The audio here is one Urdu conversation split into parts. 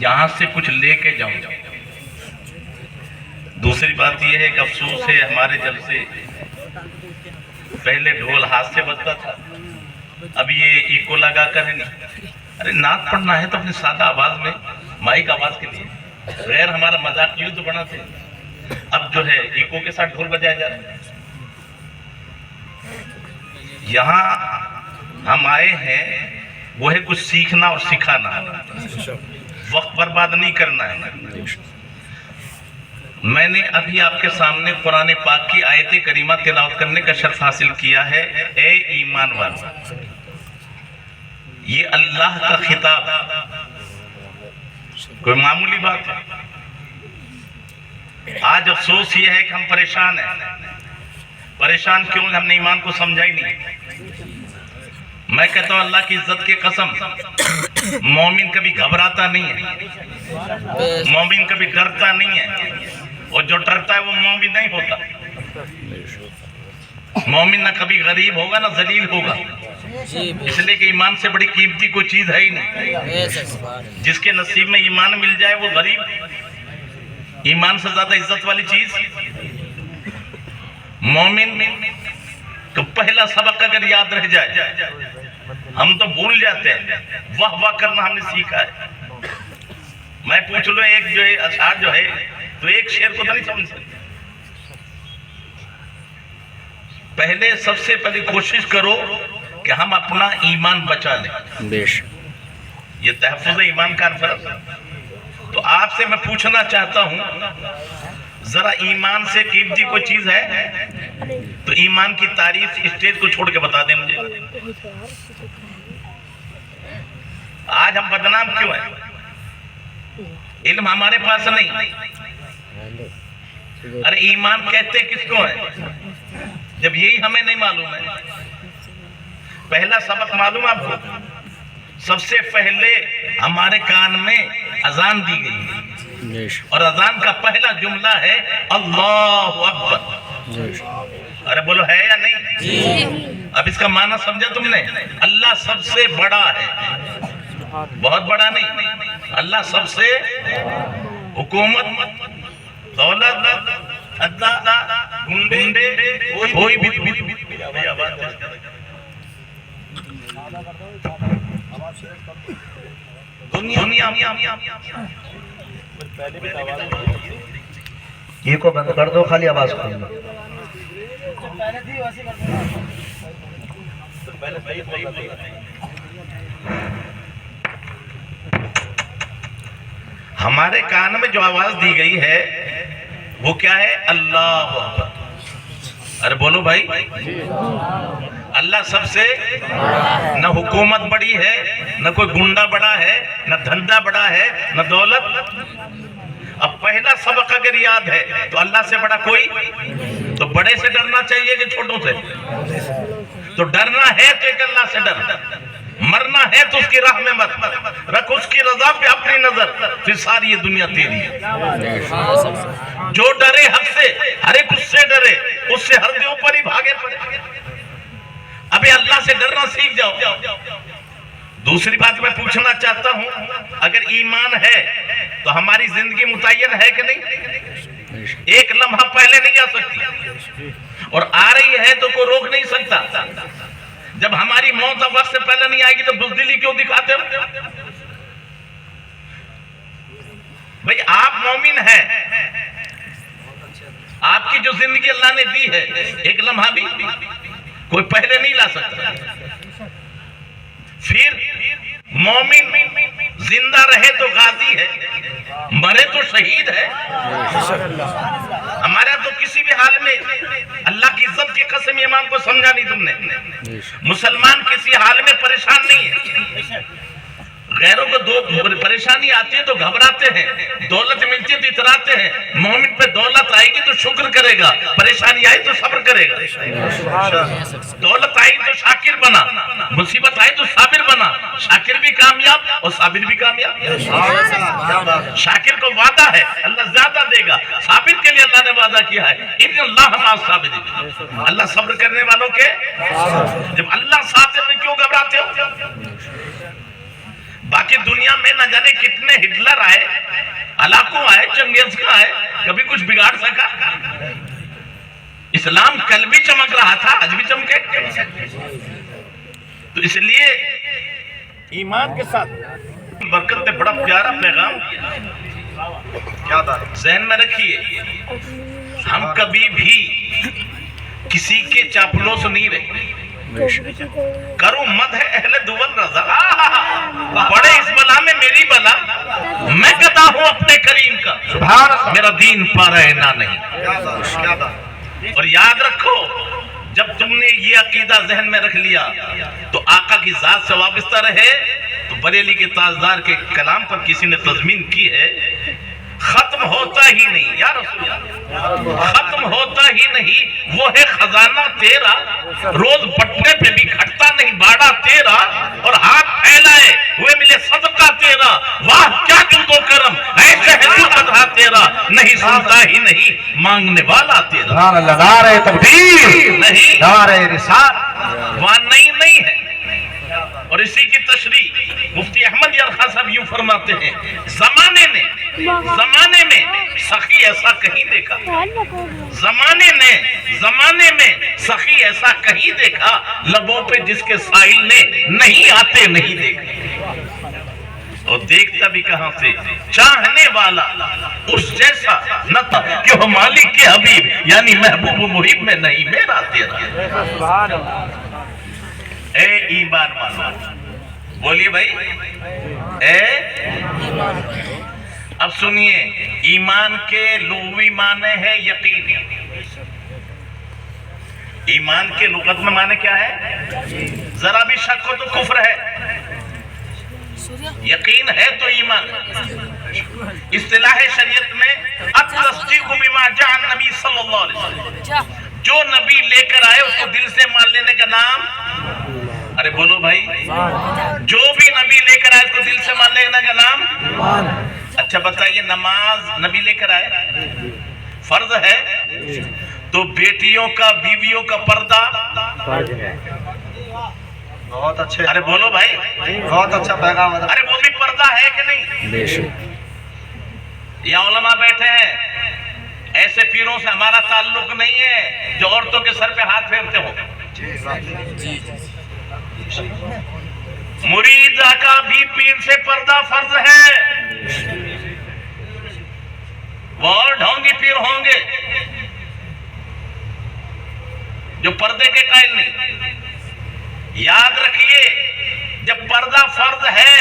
یہاں سے کچھ لے کے جاؤں. دوسری بات یہ ہے کہ افسوس ہے ہمارے جلسے پہلے ڈھول ہاتھ سے بجتا تھا، اب یہ ایکو لگا کر ہے نہیں. ارے نعت پڑھنا ہے تو اپنی سادہ آواز میں مائک آواز کے لیے، غیر ہمارا مذاق یوں تو بناتے ہیں. اب جو ہے ایکو کے ساتھ ڈھول بجایا جا رہا ہے. یہاں ہم آئے ہیں وہ ہے کچھ سیکھنا اور سکھانا، وقت برباد نہیں کرنا ہے. میں نے ابھی آپ کے سامنے قرآن پاک کی آیت کریمہ تلاوت کرنے کا شرف حاصل کیا ہے. اے ایمان والو، یہ اللہ کا خطاب کوئی معمولی بات ہے. آج افسوس یہ ہے کہ ہم پریشان ہیں. پریشان کیوں؟ ہم نے ایمان کو سمجھا ہی نہیں. میں کہتا ہوں اللہ کی عزت کی قسم، مومن کبھی گھبراتا نہیں ہے، مومن کبھی ڈرتا نہیں ہے، اور جو ڈرتا ہے وہ مومن نہیں ہوتا. مومن نہ کبھی غریب ہوگا نہ ذلیل ہوگا، اس لیے کہ ایمان سے بڑی قیمتی کوئی چیز ہے ہی نہیں. جس کے نصیب میں ایمان مل جائے وہ غریب. ایمان سے زیادہ عزت والی چیز مومن تو پہلا سبق اگر یاد رہ جائے، ہم تو بھول جاتے ہیں. واہ واہ کرنا ہم نے سیکھا ہے. میں پوچھ لو ایک جو ہے اشعار جو ہے تو ایک شعر کو تو نہیں سمجھ سکتے. پہلے سب سے پہلے کوشش کرو کہ ہم اپنا ایمان بچا لیں. یہ تحفظ ایمان کا فرض. تو آپ سے میں پوچھنا چاہتا ہوں، ذرا ایمان سے قیمتی کوئی چیز ہے تو ایمان کی تعریف اسٹیج کو چھوڑ کے بتا دیں مجھے. آج ہم بدنام کیوں ہیں؟ علم ہمارے پاس نہیں. ارے ایمان کہتے کس کو ہے جب یہی ہمیں نہیں معلوم ہے؟ پہلا سبق معلوم آپ کو، سب سے پہلے ہمارے کان میں اذان دی گئی اور اذان کا پہلا جملہ ہے اللہ اکبر. ارے بولو ہے یا نہیں؟ اب اس کا معنی سمجھا تم نے؟ اللہ سب سے بڑا ہے، بہت بڑا نہیں. اللہ سب سے، حکومت، دولت، گنڈے کوئی بھی دنیا یہ کو بند کر دو، خالی آواز کھول دو. ہمارے کان میں جو آواز دی گئی ہے وہ کیا ہے؟ اللہ اکبر. ارے بولو بھائی، اللہ سب سے، نہ حکومت بڑی ہے، نہ کوئی گنڈا بڑا ہے، نہ دھندا بڑا ہے، نہ دولت. اب پہلا سبق اگر یاد ہے تو اللہ سے بڑا کوئی، تو بڑے سے ڈرنا چاہیے کہ چھوٹوں سے؟ تو ڈرنا ہے تو ایک اللہ سے ڈر، مرنا ہے تو اس کی راہ میں مت رکھ، اس کی رضا پہ اپنی نظر، پھر ساری یہ دنیا تیری ہے. جو ڈرے حق سے، ہر ایک اس سے ڈرے، اس سے ہر دے اوپر ہی بھاگے پڑے. ابھی اللہ سے ڈرنا سیکھ جاؤ. دوسری بات میں پوچھنا چاہتا ہوں، اگر ایمان ہے تو ہماری زندگی متعین ہے کہ نہیں؟ ایک لمحہ پہلے نہیں آ سکتی، اور آ رہی ہے تو کوئی روک نہیں سکتا. جب ہماری موت اب وقت سے پہلے نہیں آئے گی تو بزدلی کیوں دکھاتے ہو؟ بھئی آپ مومن ہیں، آپ کی جو زندگی اللہ نے دی ہے ایک لمحہ بھی کوئی پہلے نہیں لا سکتا. پھر مومن زندہ رہے تو غازی ہے، مرے تو شہید ہے. ہمارا تو کسی بھی حال میں اللہ کی عزت کی قسم ایمان کو سمجھا نہیں تم نے. مسلمان کسی حال میں پریشان نہیں ہے. غیروں کو دو پریشانی آتی ہے تو گھبراتے ہیں، دولت ملتی ہے تو اتراتے ہیں. مومن پہ دولت آئے گی تو شکر کرے گا، پریشانی آئی تو صبر کرے گا. دولت آئی تو شاکر بنا، مصیبت آئی تو صابر بنا. شاکر بھی کامیاب اور صابر بھی کامیاب. شاکر کو وعدہ ہے اللہ زیادہ دے گا، صابر کے لیے اللہ نے وعدہ کیا ہے ان اللہ مع الصابرین، اللہ صبر کرنے والوں کے. جب اللہ ساتھ ہے تو کیوں گھبراتے ہو؟ باقی دنیا میں نہ جانے کتنے ہٹلر آئے، ہلاکو آئے، چنگیز خان آئے، کبھی کچھ بگاڑ سکا؟ اسلام کل بھی چمک رہا تھا، آج بھی چمکے۔ تو اس لیے ایمان کے ساتھ برکت نے بڑا پیارا پیغام کیا تھا، ذہن میں رکھیے، ہم کبھی بھی کسی کے چاپلوس نہیں رہے۔ کرو مد ہے اہل دول رضا، پڑے اس بلا میں میری بلا، میں گدا ہوں اپنے کریم کا، میرا دین پارا اینا نہیں۔ اور یاد رکھو، جب تم نے یہ عقیدہ ذہن میں رکھ لیا تو آقا کی ذات سے وابستہ رہے۔ تو بریلی کے تاجدار کے کلام پر کسی نے تضمین کی ہے، ختم ہوتا ہی نہیں یا رسول اللہ، ختم ہوتا ہی نہیں، وہ ہے خزانہ تیرا، روز بٹنے پہ بھی گھٹتا نہیں باڑا تیرا، اور ہاتھ پھیلائے ہوئے ملے صدقہ تیرا، واہ کیا جود و کرم، ایسے ہے تو قدھا تیرا، نہیں سنتا ہی نہیں مانگنے والا تیرا۔ سبحان اللہ، نعرہ تکبیر، نہیں، نعرہ رسالت، وہاں نہیں ہے۔ اور اسی کی تشریح مفتی احمد یرخا صاحب یوں فرماتے ہیں، زمانے میں سخی ایسا کہیں دیکھا، زمانے میں سخی ایسا کہیں دیکھا، لبوں پہ جس کے سائل نے نہیں آتے نہیں دیکھا، اور دیکھتا بھی کہاں سے، چاہنے والا اس جیسا نہ تھا کہ وہ مالک کے حبیب یعنی محبوب و محب میں نہیں میرا تیرا۔ اے ایمان والو، بولیے بھائی، اب سنیے، ایمان کے لغوی معنی ہے یقین، ایمان کے لغت میں معنی کیا ہے؟ ذرا بھی شک ہو تو کفر ہے، یقین ہے تو ایمان۔ اصطلاح شریعت میں التصدیق بما جاء النبی صلی اللہ علیہ وسلم، جو نبی لے کر آئے اس کو دل سے مان لینے کا نام، ارے بولو بھائی، جو بھی نبی لے کر آئے اس کو دل سے مان لینے کا نام۔ اچھا بتائیے، نماز نبی لے کر آئے فرض ہے، تو بیٹیوں کا بیویوں کا پردہ، بہت اچھے، ارے بولو بھائی، بہت اچھا پیغام، ارے وہ بھی پردہ ہے کہ نہیں؟ یا علماء بیٹھے ہیں، ایسے پیروں سے ہمارا تعلق نہیں ہے جو عورتوں کے سر پہ ہاتھ پھیرتے ہو۔ مریدہ کا بھی پیر سے پردہ فرض ہے، وہ اور ڈھونگی پیر ہوں گے جو پردے کے قائل نہیں۔ یاد رکھیے، جب پردہ فرض ہے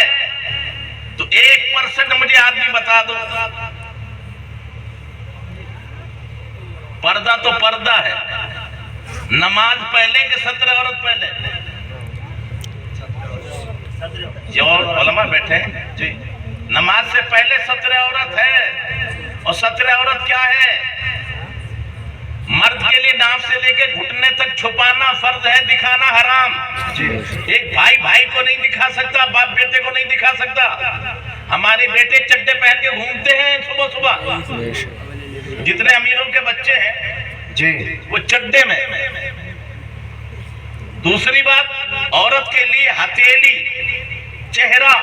تو 1% مجھے آدمی بتا دو، پردہ تو پردہ ہے، نماز پہلے کہ ستر عورت پہلے؟ جو علماء بیٹھے ہیں جی، نماز سے پہلے ستر عورت ہے، اور ستر عورت کیا ہے؟ مرد کے لیے ناف سے لے کے گھٹنے تک چھپانا فرض ہے، دکھانا حرام۔ ایک بھائی بھائی کو نہیں دکھا سکتا، باپ بیٹے کو نہیں دکھا سکتا۔ ہمارے بیٹے چڈے پہن کے گھومتے ہیں صبح صبح، جتنے امیروں کے بچے ہیں جی وہ چڈے میں۔ دوسری بات، عورت کے لیے ہتھیلی، چہرہ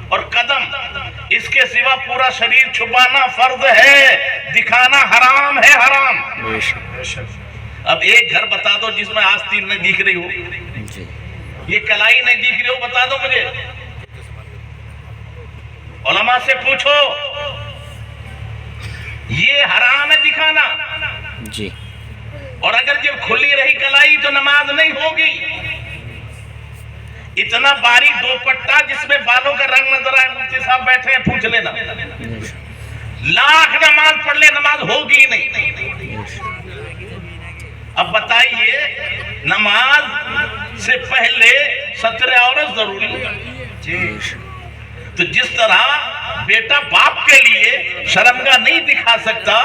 اور قدم، اس کے سوا پورا شریر چھپانا فرض ہے، دکھانا حرام ہے، حرام۔ اب ایک گھر بتا دو جس میں آستین نہیں دکھ رہی ہو، یہ کلائی نہیں دکھ رہی ہو، بتا دو مجھے۔ علماء سے پوچھو، یہ حرام ہے دکھانا جی، اور اگر جب کھلی رہی کلائی تو نماز نہیں ہوگی۔ اتنا باریک دوپٹہ جس میں بالوں کا رنگ نظر آئے، مفتی صاحب بیٹھے ہیں، پوچھ لینا، لاکھ نماز پڑھ لے نماز ہوگی نہیں۔ اب بتائیے، نماز سے پہلے ستر عورت ضروری ہے، تو جس طرح بیٹا باپ کے لیے شرمگاہ نہیں دکھا سکتا،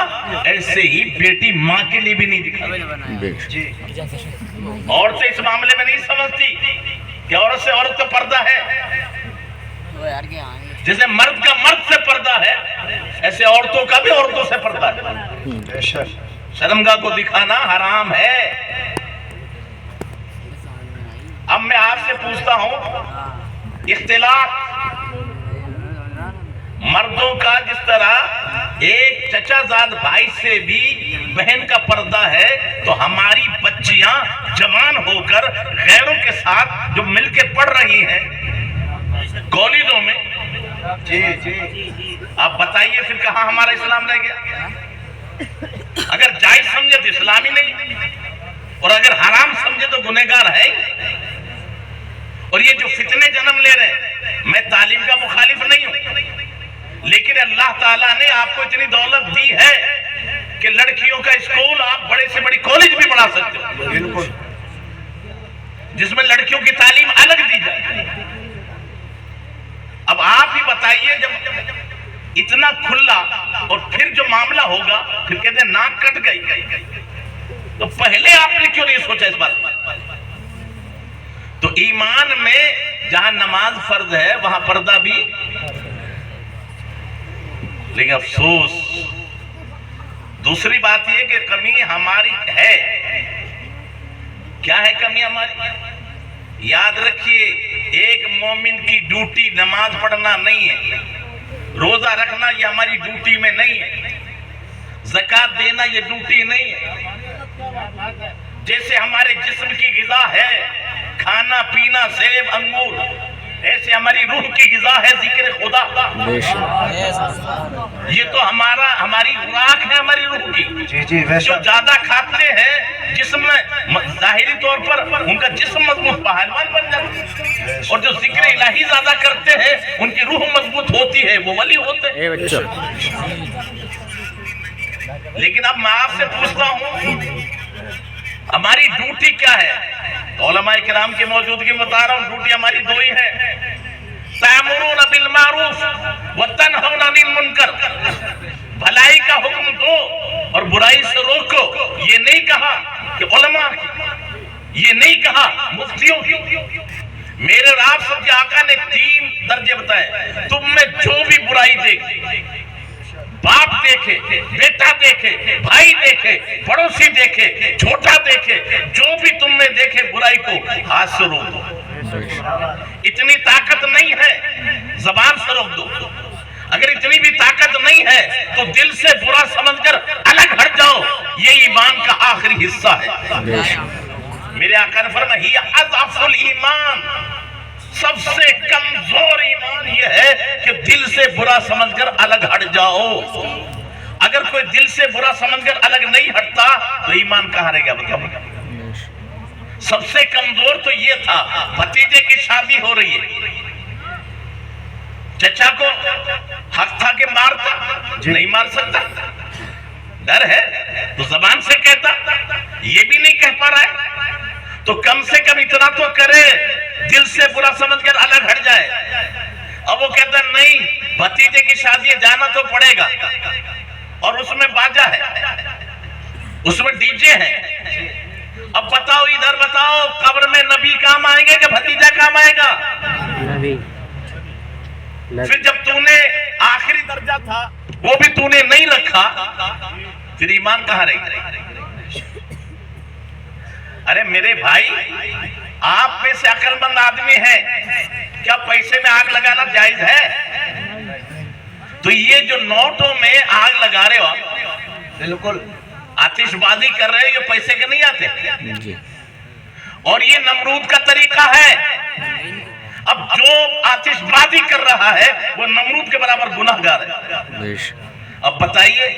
ایسے ہی بیٹی ماں کے لیے بھی نہیں دکھا سکتا۔ عورتیں اس معاملے میں نہیں سمجھتی کہ عورت سے عورت کا پردہ ہے، جیسے مرد کا مرد سے پردہ ہے ایسے عورتوں کا بھی عورتوں سے پردہ ہے۔ شرمگاہ کو دکھانا حرام ہے۔ اب میں آپ سے پوچھتا ہوں، اختلاط چچا زاد بھائی سے بھی بہن کا پردہ ہے تو ہماری بچیاں جوان ہو کر غیروں کے ساتھ جو مل کے پڑھ رہی ہیں کالجوں میں، جی جی آپ بتائیے پھر کہاں ہمارا اسلام رہ گیا؟ اگر جائز سمجھے تو اسلامی نہیں، اور اگر حرام سمجھے تو گنہگار ہے۔ اور یہ جو فتنے جنم لے رہے ہیں، میں تعلیم کا مخالف نہیں ہوں، لیکن اللہ تعالیٰ نے آپ کو اتنی دولت دی ہے کہ لڑکیوں کا اسکول آپ بڑے سے بڑی کالج بھی بنا سکتے ہو، بالکل، جس میں لڑکیوں کی تعلیم الگ دی جائے۔ اب آپ ہی بتائیے، جب اتنا کھلا اور پھر جو معاملہ ہوگا پھر کہتے ہیں ناک کٹ گئی، تو پہلے آپ نے کیوں نہیں سوچا اس بات پر؟ تو ایمان میں جہاں نماز فرض ہے وہاں پردہ بھی، لیکن افسوس دوسری بات یہ کہ کمی ہماری ہے۔ کیا ہے کمی ہماری؟ یاد رکھیے، ایک مومن کی ڈیوٹی نماز پڑھنا نہیں ہے، روزہ رکھنا یہ ہماری ڈیوٹی میں نہیں ہے، زکوٰۃ دینا یہ ڈیوٹی نہیں ہے۔ جیسے ہمارے جسم کی غذا ہے کھانا پینا سیب انگور، ایسے ہماری روح کی غذا ہے ذکر خدا۔ یہ تو ہماری خوراک ہے ہماری روح کی۔ جی جی بے جو شک، زیادہ کھاتے ہیں جسم میں ظاہری طور پر ان کا جسم مضبوط پہلوان بن جاتا ہے، اور جو ذکر الہی زیادہ کرتے ہیں ان کی روح مضبوط ہوتی ہے، وہ ولی ہوتے ہیں۔ لیکن اب میں آپ سے پوچھتا ہوں ہماری ڈیوٹی کیا ہے؟ علماء کرام کی موجودگی میں بتا رہا ہوں، ڈیوٹی ہماری دو ہی ہے، تأمرون بالمعروف وتنہون عن المنکر، بھلائی کا حکم دو اور برائی سے روکو۔ یہ نہیں کہا کہ علماء کی، یہ نہیں کہا مفتیوں کی، میرے آپ سب کے آقا نے 3 درجے بتائے۔ تم میں جو بھی برائی دیکھے، باپ دیکھے، بیٹا دیکھے، بھائی دیکھے، پڑوسی دیکھے، چھوٹا دیکھے، جو بھی تم میں دیکھے برائی کو ہاتھ سے روک دو۔ اتنی طاقت نہیں ہے زبان سے روک دو، اگر اتنی بھی طاقت نہیں ہے تو دل سے برا سمجھ کر الگ ہٹ جاؤ، یہ ایمان کا آخری حصہ ہے۔ میرے آقا نے فرمایا ہی اضعف الایمان، سب سے کمزور ایمان یہ ہے کہ دل سے برا سمجھ کر الگ ہٹ جاؤ۔ اگر کوئی دل سے برا سمجھ کر الگ نہیں ہٹتا تو ایمان کہاں رہے گا؟ بتاؤ۔ سب سے کمزور تو یہ تھا، بھتیجے کی شادی ہو رہی ہے، چچا کو حق تھا کہ مارتا، نہیں مار سکتا، ڈر ہے تو زبان سے کہتا، یہ بھی نہیں کہہ پا رہا ہے تو کم سے کم اتنا تو کرے دل سے برا سمجھ کر الگ ہٹ جائے۔ اب وہ کہتا ہے نہیں، بھتیجے کی شادی ہے جانا تو پڑے گا، اور اس میں باجا ہے، اس میں ڈی جے ہے۔ اب بتاؤ، ادھر بتاؤ، قبر میں نبی کام آئیں گے کہ بھتیجا کام آئے گا؟ پھر جب تو نے آخری درجہ تھا وہ بھی تو نے نہیں رکھا، پھر ایمان کہاں رہے گا؟ ارے میرے بھائی، آپ میں سے عقل مند آدمی ہے، کیا پیسے میں آگ لگانا جائز ہے؟ تو یہ جو نوٹوں میں آگ لگا رہے ہو، بالکل آتش بازی کر رہے ہو، یہ پیسے کے نہیں آتے، اور یہ نمرود کا طریقہ ہے۔ اب جو آتش بازی کر رہا ہے وہ نمرود کے برابر گناہگار ہے۔ اب بتائیے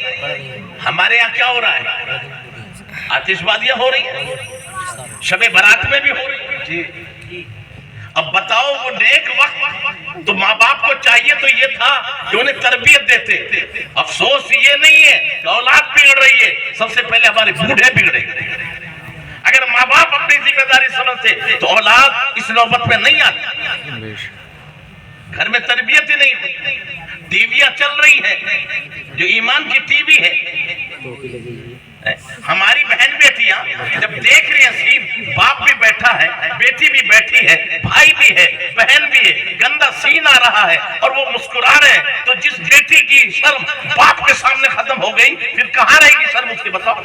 ہمارے یہاں کیا ہو رہا ہے؟ آتش بازیاں ہو رہی ہیں، شب برات میں بھی ہو رہی ہے۔ اب بتاؤ، وہ نیک وقت تو ماں باپ کو چاہیے تو یہ تھا کہ انہیں تربیت دیتے۔ افسوس یہ نہیں ہے کہ اولاد بگڑ رہی ہے، سب سے پہلے ہمارے بوڑھے بگڑے۔ اگر ماں باپ اپنی ذمہ داری سمجھتے تو اولاد اس نوبت پہ نہیں آتی۔ گھر میں تربیت ہی نہیں ہوتی، ٹی ویاں چل رہی ہیں جو ایمان کی ٹی وی ہے۔ ہماری بہن بیٹیاں جب دیکھ رہی ہیں سین، باپ بھی بیٹھا ہے، بیٹی بھی بیٹھی ہے، بھائی بھی ہے، بہن بھی ہے، گندا سین آ رہا ہے اور وہ مسکرا رہے ہیں، تو جس بیٹی کی شرم باپ کے سامنے ختم ہو گئی، پھر کہاں رہے گی شرم اس کی؟ بتاؤ۔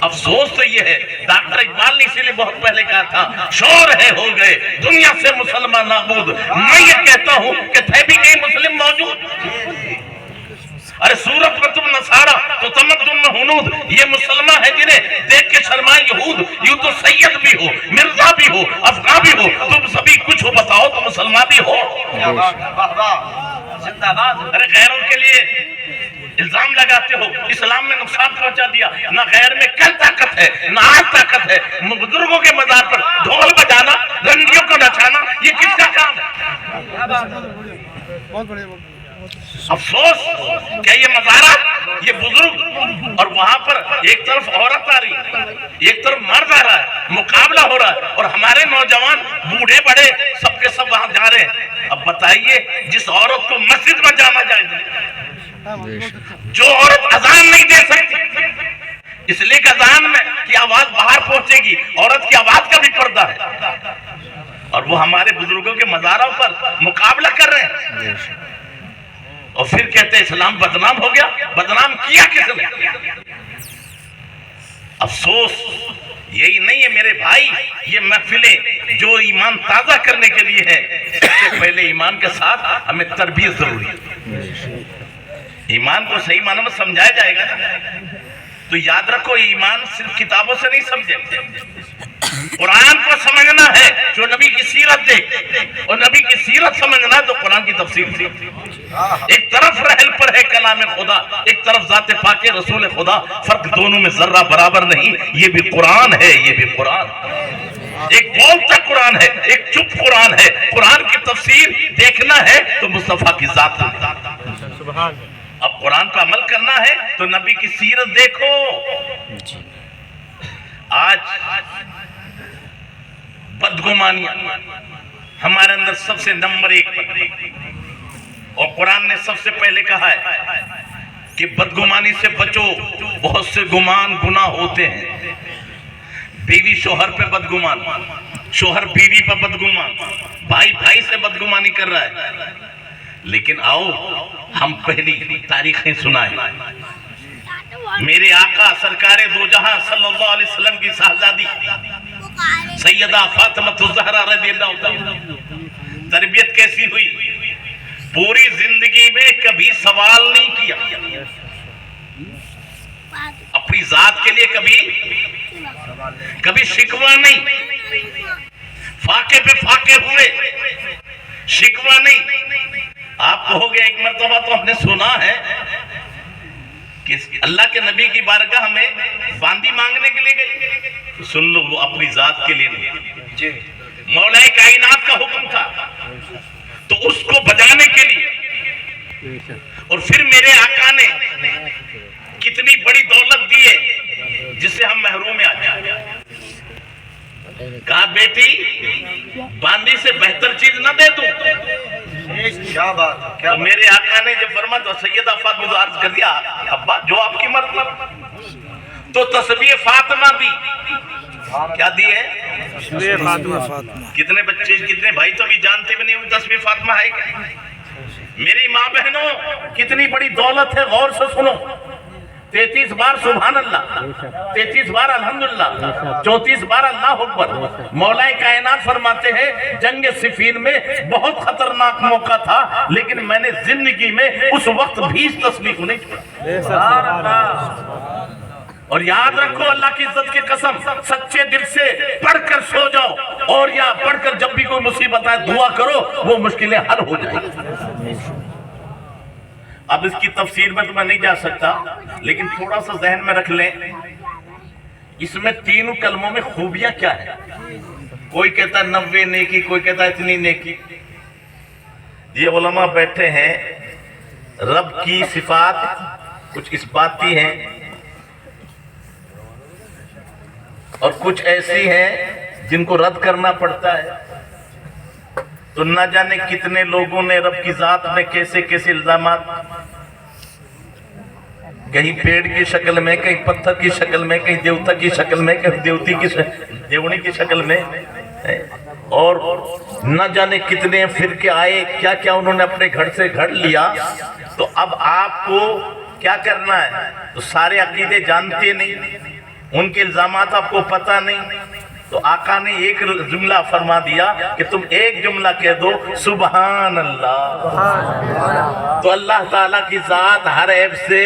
افسوس تو یہ ہے، ڈاکٹر اقبال نے اسی لیے بہت پہلے کہا تھا، شور ہے ہو گئے دنیا سے مسلمان نابود، میں یہ کہتا ہوں کہ تھے بھی کئی مسلم موجود۔ نصارا تو تمدن میں ہنود، یہ مسلمان ہے جنہیں دیکھ کے شرمائے یہود، یوں تو سید بھی ہو، مرزا بھی ہو، افغان بھی ہو، تم سبھی کچھ ہو، بتاؤ تو مسلمان بھی ہو۔ کیا بات ہے، واہ واہ، زندہ باد۔ ارے غیروں کے لیے الزام لگاتے ہو، اسلام میں نقصان پہنچا دیا، نہ غیر میں کل طاقت ہے نہ آج طاقت ہے، بزرگوں کے مزار پر ڈھول بجانا، رنڈیوں کو نچانا، یہ کس کا کام ہے؟ افسوس کہ یہ مزارات، یہ بزرگ، اور وہاں پر ایک طرف عورت آ رہی ہے، ایک طرف مرد آ رہا ہے، مقابلہ ہو رہا ہے، اور ہمارے نوجوان بوڑھے بڑے سب کے سب وہاں جا رہے ہیں۔ اب بتائیے، جس عورت کو مسجد میں جانا جائز نہیں، جو عورت اذان نہیں دے سکتی، اس لیے کہ اذان میں کی آواز باہر پہنچے گی، عورت کی آواز کا بھی پردہ ہے، اور وہ ہمارے بزرگوں کے مزاروں پر مقابلہ کر رہے ہیں، اور پھر کہتے ہیں اسلام بدنام ہو گیا۔ بدنام کیا کس نے؟ افسوس یہی نہیں ہے میرے بھائی، یہ محفلیں جو ایمان تازہ کرنے کے لیے ہے، اس سے پہلے ایمان کے ساتھ ہمیں تربیت ضروری ہے۔ ایمان کو صحیح معنی میں سمجھایا جائے گا نا، تو یاد رکھو ایمان صرف کتابوں سے نہیں سمجھے، قرآن کو سمجھنا ہے، جو نبی کی سیرت دیکھ، اور نبی کی سیرت سمجھنا ہے تو قرآن کی تفسیر دیکھ۔ ایک طرف رحل پر ہے کلام خدا، ایک طرف ذات پاک رسول خدا، فرق دونوں میں ذرہ برابر نہیں، یہ بھی قرآن ہے، یہ بھی قرآن۔ ایک بولتا قرآن ہے، ایک چپ قرآن ہے۔ قرآن کی تفسیر دیکھنا ہے تو مصطفیٰ کی ذات ہے، اب قرآن پر عمل کرنا ہے تو نبی کی سیرت دیکھو۔ آج بدگمانیاں ہمارے اندر سب سے نمبر 1 پر، اور قرآن نے سب سے پہلے کہا ہے کہ بدگمانی سے بچو، بہت سے گمان گناہ ہوتے ہیں۔ بیوی شوہر پہ بدگمان، شوہر بیوی پہ بدگمان، بھائی بھائی سے بدگمانی کر رہا ہے۔ لیکن آؤ ہم پہلی تاریخیں سنائیں۔ میرے آقا سرکار دو جہاں صلی اللہ علیہ وسلم کی شہزادی سیدہ فاطمہ الزہرا رضی اللہ عنہا، تربیت کیسی ہوئی؟ پوری زندگی میں کبھی سوال نہیں کیا، اپنی ذات کے لیے کبھی شکوہ نہیں، فاقے پہ فاقے ہوئے، شکوہ نہیں۔ آپ کہو گے ایک مرتبہ تو ہم نے سنا ہے کہ اللہ کے نبی کی بارگاہ میں باندی مانگنے کے لیے گئی، سن لو وہ اپنی ذات کے لیے نہیں، مولا کائنات کا حکم تھا تو اس کو بجانے کے لیے۔ اور پھر میرے آقا نے کتنی بڑی دولت دی ہے جس سے ہم محروم ہیں آج۔ کہا بیٹی باندی سے بہتر چیز نہ دے دوں؟ کیا بات ہے، کیا تو میرے آقا نے جب فرمایا تو سیدہ فاطمہ کو عرض کر دیا، ابا جو آپ کی مرضی، تو تسبیح فاطمہ دی۔ کیا دی ہے؟ کتنے بچے کتنے بھائی تو بھی جانتے بھی نہیں ہوئی تسبیح فاطمہ ہے کیا؟ میری ماں بہنوں کتنی بڑی دولت ہے، غور سے سنو۔ 33 بار سبحان اللہ، 33 بار الحمدللہ، 34 بار اللہ اکبر۔ مولا کائنات فرماتے ہیں جنگ صفین میں بہت خطرناک موقع تھا، لیکن میں نے زندگی میں اس وقت بھی اس تسبیح کو نہیں چھوڑا۔ اور یاد رکھو اللہ کی عزت کی قسم، سچے دل سے پڑھ کر سو جاؤ، اور یا پڑھ کر جب بھی کوئی مصیبت آئے دعا کرو، وہ مشکلیں حل ہو جائیں۔ اب اس کی تفسیر میں تو میں نہیں جا سکتا، لیکن تھوڑا سا ذہن میں رکھ لیں، اس میں تینوں کلموں میں خوبیاں کیا ہیں۔ کوئی کہتا ہے 90 نیکی، کوئی کہتا ہے اتنی نیکی۔ یہ علماء بیٹھے ہیں، رب کی صفات کچھ اس باتی ہیں اور کچھ ایسی ہیں جن کو رد کرنا پڑتا ہے۔ تو نہ جانے کتنے لوگوں نے رب کی ذات میں کیسے کیسے الزامات، کہیں پیڑ کی شکل میں، کہیں پتھر کی شکل میں، کہیں دیوتا کی شکل میں، کہیں دیونی کی شکل میں، اور نہ جانے کتنے فرقے آئے، کیا کیا انہوں نے اپنے گھر سے گھڑ لیا۔ تو اب آپ کو کیا کرنا ہے؟ تو سارے عقیدے جانتے نہیں، ان کے الزامات آپ کو پتہ نہیں، تو آقا نے ایک جملہ فرما دیا کہ تم ایک جملہ کہہ دو سبحان اللہ، تو اللہ تعالیٰ کی ذات ہر عیب سے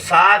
7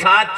7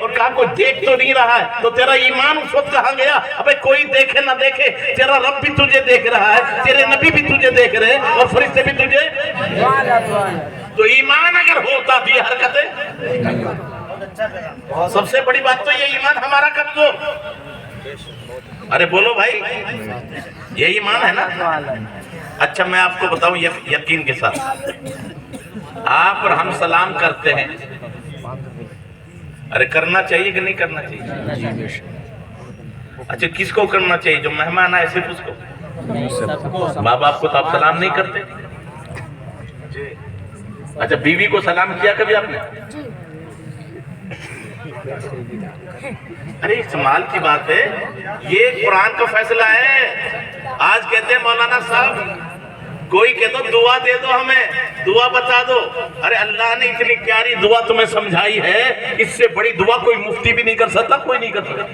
اور کہا کوئی دیکھ تو نہیں رہا ہے، تو تیرا ایمان اس وقت کہاں گیا؟ ابے کوئی دیکھے نہ دیکھے، تیرا رب بھی تجھے دیکھ رہا ہے، تیرے نبی بھی تجھے دیکھ رہے ہیں، اور فرشتے بھی تجھے۔ تو ایمان اگر ہوتا تو یہ حرکتیں، سب سے بڑی بات تو یہ ایمان ہمارا کمزور۔ ارے بولو بھائی، یہ ایمان ہے نا؟ اچھا میں آپ کو بتاؤں یقین کے ساتھ، آپ اور ہم سلام کرتے ہیں، ارے کرنا چاہیے کہ نہیں کرنا چاہیے؟ اچھا کس کو کرنا چاہیے؟ جو مہمان آئے صرف اس کو؟ ماں باپ کو تو آپ سلام نہیں کرتے؟ اچھا بیوی کو سلام کیا کبھی آپ نے؟ ارے استعمال کی بات ہے، یہ قرآن کا فیصلہ ہے۔ آج کہتے ہیں مولانا صاحب کوئی کہہ دو دعا دے دو ہمیں، دعا بتا دو۔ ارے اللہ نے اتنی پیاری دعا تمہیں سمجھائی ہے، اس سے بڑی دعا کوئی مفتی بھی نہیں کر سکتا، کوئی نہیں کر سکتا۔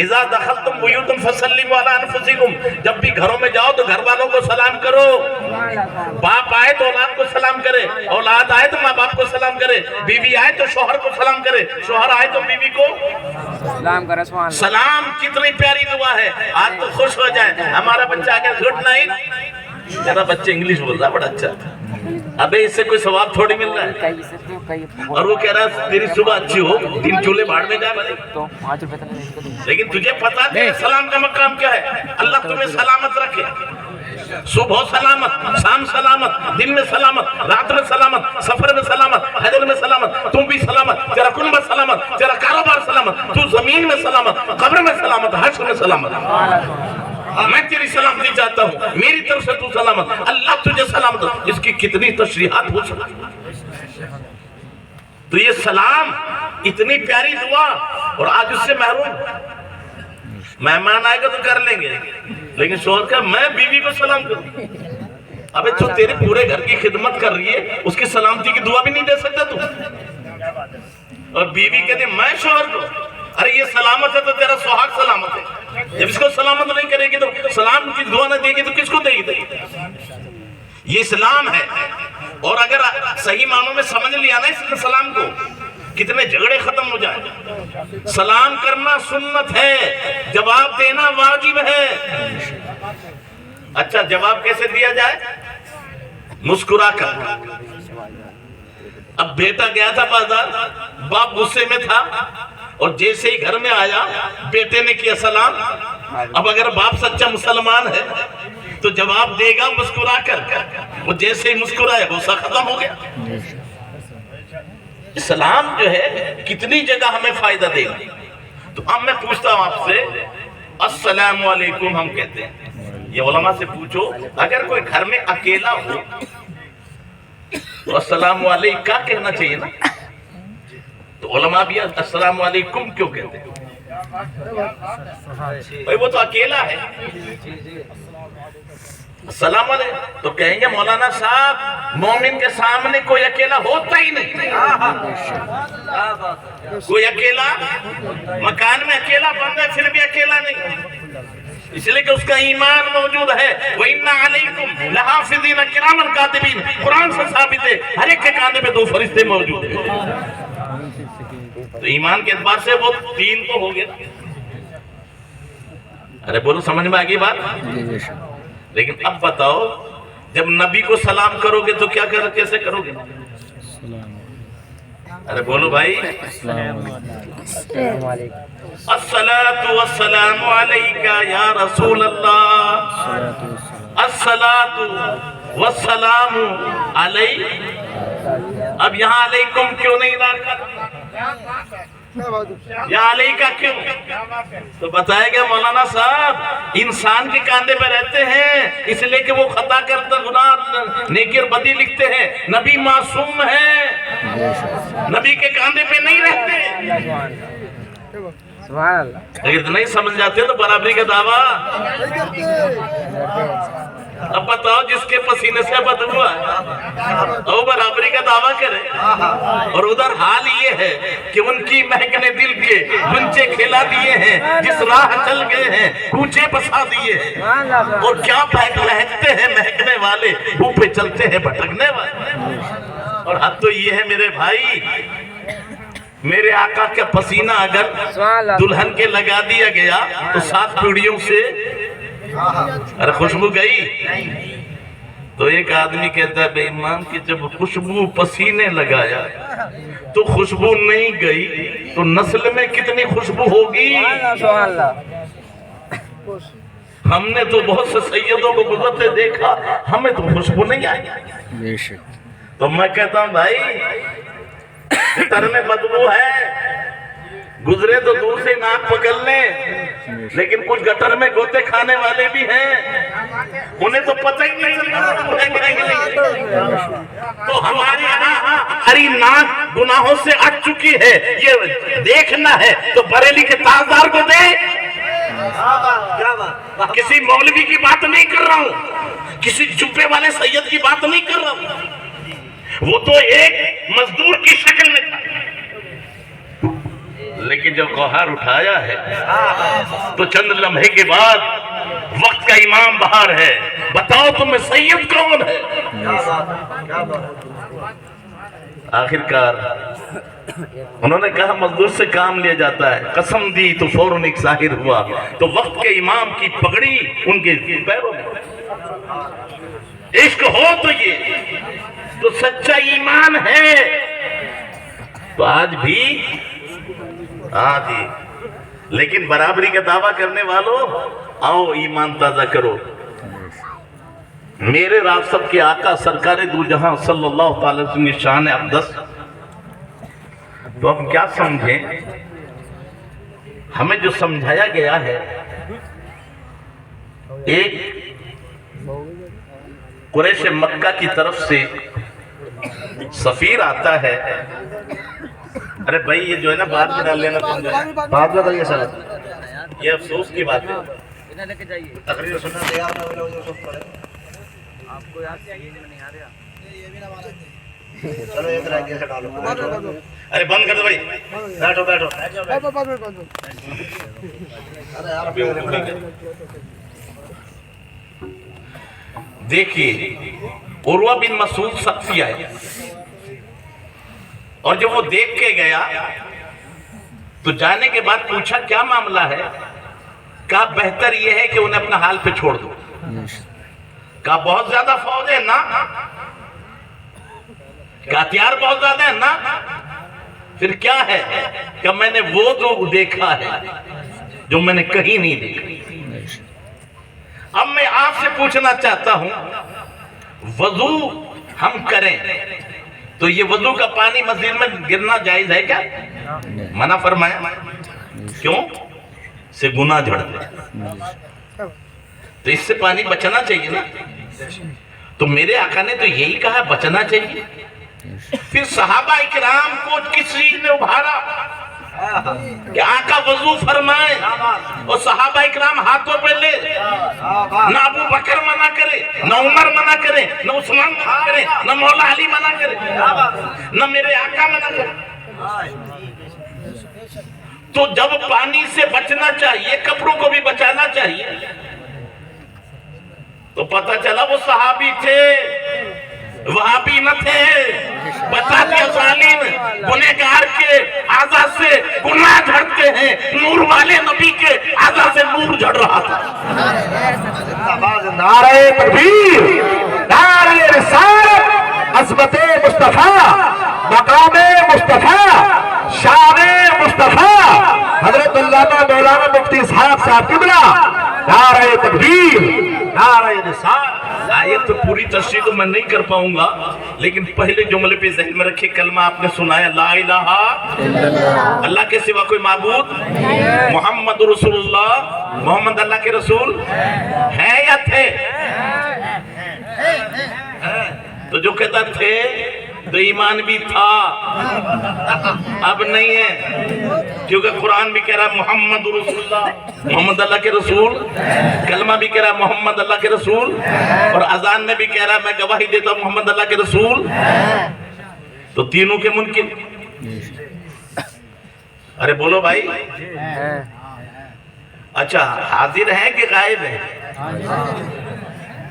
اذا دخلتم بیوتا فسلموا علی انفسکم، جب بھی گھروں میں جاؤ تو گھر والوں کو سلام کرو۔ باپ آئے تو اولاد کو سلام کرے، اولاد آئے تو ماں باپ کو سلام کرے، بیوی آئے تو شوہر کو سلام کرے، شوہر آئے تو بیوی کو سلام کرے۔ سلام کتنی پیاری دعا ہے۔ آج تو خوش ہو جائے، ہمارا بچہ آ کے گڈ نائٹ، میرا بچہ انگلش بول رہا ہے بڑا اچھا، ابے اس سے کوئی ثواب تھوڑی مل رہا ہے، اور وہ کہہ رہا ہے تیری صبح اچھی ہو، دن چولہے بھاڑ میں جائے بھائی۔ لیکن تجھے پتا ہے سلام کا مقام کیا ہے؟ اللہ تمہیں سلامت رکھے، صبح سلامت، شام سلامت، دن میں سلامت، رات میں سلامت، سفر میں سلامت، حضر میں سلامت، تم بھی سلامت، تیرا کنبہ سلامت، تیرا کاروبار سلامت، تو زمین میں سلامت، قبر میں سلامت، حشر میں سلامت۔ میں تیری سلامتی چاہتا ہوں، میری طرف سے تو سلامت، اللہ تجھے سلامت۔ اس کی کتنی تشریحات ہو سکتی۔ تو یہ سلام اتنی پیاری دعا، اور آج اس سے محروم۔ مہمان آئے گا تو کر لیں گے، لیکن شوہر کا میں بیوی کو سلام کروں، ابے جو تیرے پورے گھر کی خدمت کر رہی ہے اس کی سلامتی کی دعا بھی نہیں دے سکتا تو، اور بیوی کہتے ہیں میں شوہر کو، ارے یہ سلامت ہے تو تیرا سہاگ سلامت ہے، جب اس کو سلامت نہیں کرے گی تو سلام کی دعا نہ دے گی تو کس کو دے گی؟ یہ اسلام ہے، اور اگر صحیح معنوں میں سمجھ لیا نا اس سلام کو، کتنے جھگڑے ختم ہو جائے۔ سلام کرنا سنت ہے، جواب دینا واجب ہے۔ اچھا جواب کیسے دیا جائے؟ مسکرا کر۔ اب بیٹا گیا تھا بازار، باپ غصے میں تھا، اور جیسے ہی گھر میں آیا بیٹے نے کیا سلام۔ اب اگر باپ سچا مسلمان ہے تو جواب دے گا مسکرا کر، وہ جیسے ہی مسکرایا غصہ ختم ہو گیا۔ اسلام جو ہے کتنی جگہ ہمیں فائدہ دے گا۔ تو اب میں پوچھتا ہوں آپ سے، السلام علیکم ہم کہتے ہیں، یہ علماء سے پوچھو اگر کوئی گھر میں اکیلا ہو تو السلام علیکم کیا کہنا چاہیے نا؟ تو علماء بھی السلام علیکم کیوں کہتے ہیں؟ بھائی وہ تو اکیلا ہے، السلام علیکم تو کہیں گے مولانا صاحب مومن کے سامنے کوئی اکیلا ہوتا ہی نہیں، کوئی اکیلا مکان میں اکیلا بندہ ہے پھر بھی اکیلا نہیں، اس لئے کہ اس کا ایمان موجود ہے۔ وَإِنَّ عَلَيْكُمْ لَحَافِظِينَ كِرَامًا كَاتِبِينَ، قرآن سے ثابت ہے ہر ایک کے کاندھے پہ 2 فرشتے موجود ہیں۔ تو ایمان کے اعتبار سے وہ 3 تو ہو گئے۔ ارے بولو سمجھ میں آگئی بات؟ لیکن اب بتاؤ جب نبی کو سلام کرو گے تو کیا کیسے کرو گے؟ ارے بولو بھائی، الصلاة والسلام علیکہ یا رسول اللہ، الصلاة والسلام علیہ۔ اب یہاں علیکم کیوں نہیں رکھا؟ یا علیکہ کیوں؟ تو بتائے گا مولانا صاحب انسان کے کاندھے پہ رہتے ہیں اس لئے کہ وہ خطا کرتا، گناہ نیکی اور بدی لکھتے ہیں، نبی معصوم ہے، نبی کے کاندھے پہ نہیں رہتے۔ اگر نہیں سمجھ جاتے تو برابری کا دعویٰ۔ اب بتاؤ جس کے پسینے سے بدبو ہے وہ برابری کا دعویٰ کرے، اور ادھر حال یہ ہے کہ ان کی مہکنے دل کے گنچے کھلا دیے ہیں، جس راہ چل گئے ہیں کوچے بسا دیے ہیں، اور کیا مہکتے ہیں مہکنے والے، منہ پہ چلتے ہیں بھٹکنے والے۔ اور اب تو یہ ہے میرے بھائی، میرے آقا کا پسینہ اگر دلہن کے لگا دیا گیا تو 7 پیڑھیوں سے ارے خوشبو گئی۔ تو ایک آدمی کہتا ہے بے ایمان کہ جب خوشبو پسینے لگایا تو خوشبو نہیں گئی تو نسل میں کتنی خوشبو ہوگی؟ ہم نے تو بہت سے سیدوں کو گزرتے دیکھا، ہمیں تو خوشبو نہیں آئی۔ تو میں کہتا ہوں بھائی گٹر میں بدبو ہے، گزرے تو دور سے ناک پکڑ لیں، لیکن کچھ گٹر میں گوتے کھانے والے بھی ہیں، انہیں تو پتہ ہی نہیں چلتا۔ تو ہماری ہماری ناک گناہوں سے اٹھ چکی ہے، یہ دیکھنا ہے تو بریلی کے تاجدار کو دے۔ کسی مولوی کی بات نہیں کر رہا ہوں، کسی جبے والے سید کی بات نہیں کر رہا ہوں، وہ تو ایک مزدور کی شکل میں تھا، لیکن جب گوہر اٹھایا ہے تو چند لمحے کے بعد وقت کا امام بہار ہے، بتاؤ تمہیں سید کون ہے؟ آخرکار انہوں نے کہا مزدور سے کام لیا جاتا ہے، قسم دی تو فوراً ایک ظاہر ہوا، تو وقت کے امام کی پگڑی ان کے پیروں میں۔ عشق ہو تو یہ تو سچا ایمان ہے۔ تو آج بھی ہاں جی، لیکن برابری کا دعویٰ کرنے والوں آؤ ایمان تازہ کرو۔ میرے راستب کے آقا سرکار دو جہاں صلی اللہ تعالی وسلم کی شان اقدس، تو ہم کیا سمجھیں؟ ہمیں جو سمجھایا گیا ہے، ایک قریش مکہ کی طرف سے سفیر آتا ہے۔ ارے بھائی یہ جو ہے نا بعد میں ڈال لینا، بعد میں کریے سر، یہ افسوس کی بات ہے۔ تقریر سننا تیار نہ ہوئے جو سب پڑھے۔ چلو ایک رہ گیا سے ڈالو۔ ارے بند کر دو بھائی، بیٹھو بیٹھو۔ دیکھیے عروہ بن مسعود ثقفی آئے، اور جب وہ دیکھ کے گیا تو جانے کے بعد پوچھا کیا معاملہ ہے؟ کہا بہتر یہ ہے کہ انہیں اپنا حال پہ چھوڑ دو۔ کہا بہت زیادہ فوج ہے نا؟ کہا ہتھیار بہت زیادہ ہے نا؟ پھر کیا ہے؟ کہ میں نے وہ جو دیکھا ہے جو میں نے کہیں نہیں دیکھا۔ اب میں آپ سے پوچھنا چاہتا ہوں، وضو ہم کریں تو یہ وضو کا پانی مسجد میں گرنا جائز ہے کیا؟ منع فرمایا۔ کیوں؟ سے گناہ جھڑتے، تو اس سے پانی بچنا چاہیے نا۔ تو میرے آقا نے تو یہی کہا بچنا چاہیے۔ پھر صحابہ اکرام کو کسی نے ابھارا کہ آقا وضو فرمائیں، اور صحابہ اکرام ہاتھوں پہ لے، نہ ابو بکر منع کرے، نہ عمر منع کرے، نہ عثمان منع کرے، نہ مولا علی منع کرے، نہ میرے آقا منع کرے۔ تو جب پانی سے بچنا چاہیے، کپڑوں کو بھی بچانا چاہیے، تو پتہ چلا وہ صحابی تھے، وہابی نہ تھے۔ بتا دیا ظالم گنہگار کے اعضاء سے گناہ جھڑتے ہیں، نور والے نبی کے اعضاء سے نور جھڑ رہا تھا۔ نعرہ تکبیر، نعرہ رسالت، عظمت مصطفیٰ، مقام مصطفیٰ، شان مصطفیٰ، حضرت علامہ مولانا مفتی اسحاق صاحب قبلہ، نعرہ تکبیر، نعرہ رسالت۔ آیت تو پوری تشریح تو میں نہیں کر پاؤں گا، لیکن پہلے جملے پہ ذہن میں رکھے، کلمہ آپ نے سنایا لا الہ اللہ کے سوا کوئی معبود، محمد رسول اللہ، محمد اللہ کے رسول ہے یا تھے؟ تو جو کہتا تھے تو ایمان بھی تھا، اب نہیں ہے، کیونکہ قرآن بھی کہہ رہا ہے محمد رسول اللہ، محمد اللہ کے رسول، کلمہ بھی کہہ رہا ہے محمد اللہ کے رسول، اور اذان میں بھی کہہ رہا ہے میں گواہی دیتا ہوں محمد اللہ کے رسول۔ تو تینوں کے ممکن؟ ارے بولو بھائی، اچھا حاضر ہیں کہ غائب ہیں؟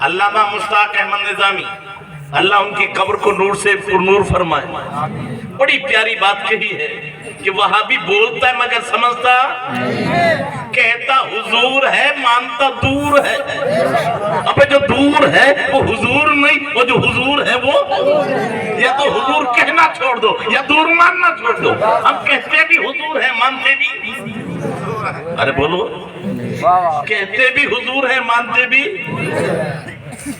علامہ مشتاق احمد نظامی اللہ ان کی قبر کو نور سے نور فرمائے. بڑی پیاری بات کہی ہے کہ وہابی بولتا ہے مگر سمجھتا کہتا حضور ہے مانتا دور ہے. اب جو دور ہے وہ حضور نہیں, وہ جو حضور ہے وہ یا تو حضور کہنا چھوڑ دو یا دور ماننا چھوڑ دو. ہم کہتے بھی حضور ہے مانتے بھی, ارے بولو, کہتے بھی حضور ہے مانتے بھی.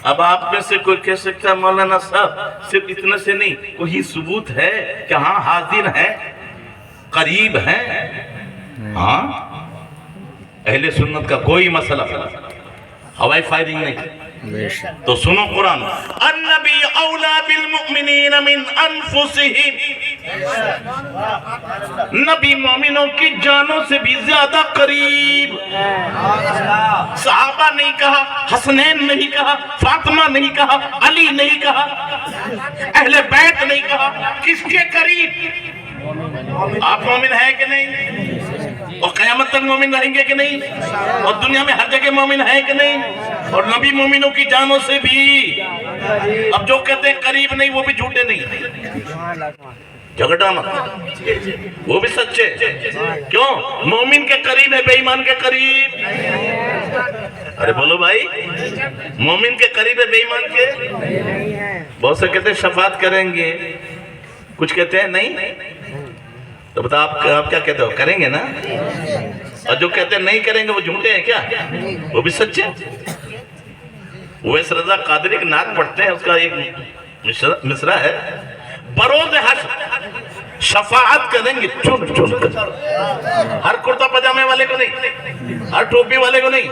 اب آپ میں سے کوئی کہہ سکتا ہے مولانا صاحب صرف اتنے سے نہیں, کوئی ثبوت ہے کہ ہاں حاضر ہے قریب ہے؟ ہاں, اہل سنت کا کوئی مسئلہ ہوائی فائرنگ نہیں. تو سنو قرآن, النبی اولا بالمؤمنین من انفسہم, نبی مومنوں کی جانوں سے بھی زیادہ قریب. صحابہ نہیں کہا, حسنین نہیں کہا, فاطمہ نہیں کہا, علی نہیں کہا, اہل بیت نہیں کہا. کس کے قریب؟ آپ مومن ہیں کہ نہیں؟ اور قیامت تک مومن رہیں گے کہ نہیں؟ اور دنیا میں ہر جگہ مومن ہیں کہ نہیں؟ اور نبی مومنوں کی جانوں سے بھی. اب جو کہتے ہیں قریب نہیں وہ بھی جھوٹے نہیں, جھگڑا مت, وہ بھی سچے. کیوں؟ مومن کے قریب ہے, بے ایمان کے قریب. ارے بولو بھائی, مومن کے قریب ہے, بے ایمان کے. بہت سے کہتے ہیں شفاعت کریں گے, کچھ کہتے ہیں نہیں. تو بتا آپ کیا کہتے ہو, کریں گے نا؟ اور جو کہتے ہیں نہیں کریں گے وہ جھوٹے ہیں کیا؟ وہ بھی سچے. ویس رضا قادری ایک نعت پڑھتے ہیں, اس کا ایک مصرع ہے, بروز حشر شفاعت کریں گے چن چن کر. ہر کرتا پجامے والے کو نہیں, ہر ٹوپی والے کو نہیں,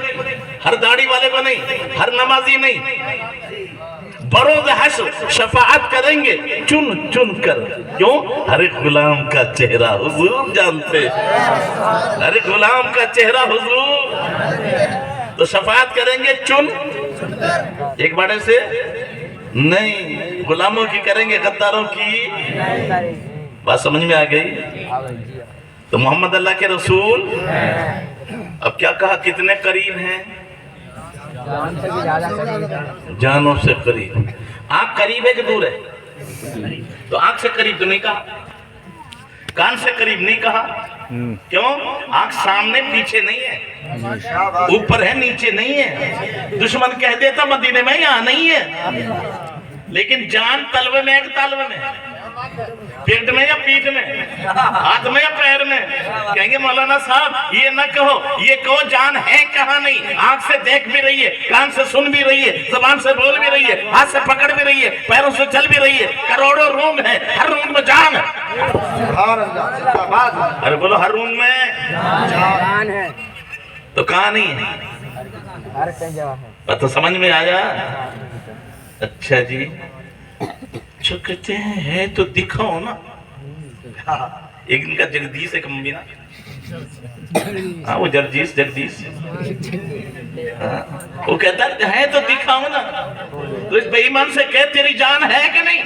ہر داڑھی والے کو نہیں, ہر نمازی نہیں. بروز حشر شفاعت کریں گے چن چن کر. کیوں؟ ہر ایک غلام کا چہرہ حضور جانتے, ہر ایک غلام کا چہرہ حضور. تو شفاعت کریں گے چن, ایک باڑے سے نہیں, غلاموں کی کریں گے, غداروں کی. بات سمجھ میں آ گئی؟ تو محمد اللہ کے رسول اب کیا کہا, کتنے قریب ہیں؟ جانوں سے قریب. آنکھ قریب ہے کہ دور ہے؟ تو آنکھ سے قریب تو نہیں کہا, کان سے قریب نہیں کہا. کیوں؟ آنکھ سامنے پیچھے نہیں ہے, اوپر ہے نیچے نہیں ہے. دشمن کہہ دیتا مدینے میں یہاں نہیں ہے, لیکن جان تلوے میں ہے کہ تالوے میں, پیٹ میں یا پیٹ میں, ہاتھ میں یا پیر میں. کہیں گے مولانا صاحب یہ نہ کہو, یہ کہو جان ہے کہاں نہیں. آنکھ سے دیکھ بھی رہی ہے, کان سے سن بھی رہی ہے, زبان سے بول بھی رہی ہے, ہاتھ سے پکڑ بھی رہی ہے, پیروں سے چل بھی رہی ہے. کروڑوں رونگ ہے, ہر رونگ میں جان ہے. ارے بولو, ہر رونگ میں جان ہے تو کہاں نہیں ہے؟ تو سمجھ میں آیا؟ اچھا جی, جو کہتے ہیں تو دکھاؤ نا. ایک ان کا جگدیش ایک ممی نا, ہاں وہ جگدیش وہ کہتا ہے تو دکھاؤ نا. تو اس بے ایمان سے کہ تیری جان ہے کہ نہیں؟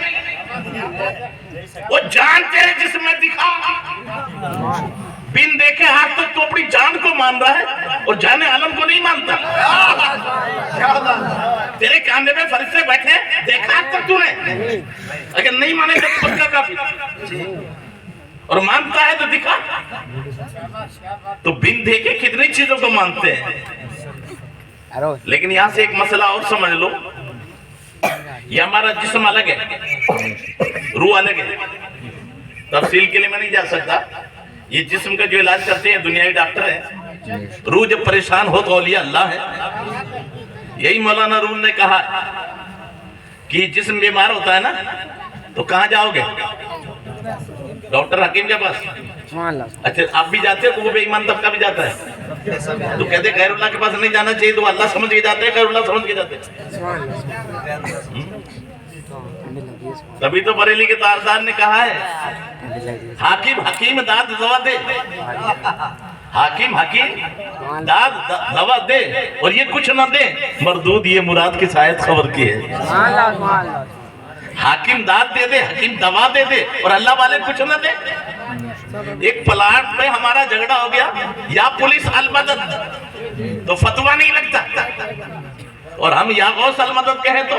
وہ جان تیرے جسم میں دکھا. بن دیکھے ہاتھ تک تو اپنی جان کو مان رہا ہے اور جان عالم کو نہیں مانتا. تیرے کاندھے میں فرشتے بیٹھے, دیکھا ہاتھ تک تو نے, اگر نہیں مانے تو خود کا کافی, اور مانتا ہے تو دکھا. تو بن دیکھے کتنی چیزوں کو مانتے ہیں. لیکن یہاں سے ایک مسئلہ اور سمجھ لو, یہ ہمارا جسم الگ ہے, روح الگ ہے. تفصیل کے لیے میں نہیں جا سکتا. یہ جسم کا جو علاج کرتے ہیں دنیاوی ڈاکٹر ہیں, روح جب پریشان ہو تو اولیاء اللہ ہے. یہی مولانا روم نے کہا کہ جسم بیمار ہوتا ہے نا تو کہاں جاؤ گے؟ ڈاکٹر حکیم کے پاس. اچھا آپ بھی جاتے ہیں تو وہ بے ایمان طبقہ بھی جاتا ہے, تو کہتے غیر اللہ کے پاس نہیں جانا چاہیے, تو اللہ سمجھ کے جاتے ہیں, غیر اللہ سمجھ کے جاتے ہیں. تبھی تو بریلی کے تاردار نے کہا ہے حاکم حکیم داد دوا دے, حاکم حکیم داد دوا دے, اور یہ کچھ نہ دے. مردود یہ مراد کی شاید خبر کی ہے. حاکم داد دے دے, حکیم دوا دے دے, اور اللہ والے کچھ نہ دے. ایک پلاٹ پہ ہمارا جھگڑا ہو گیا, یا پولیس المدد تو فتویٰ نہیں لگتا, اور ہم یا غوث المدد کہیں تو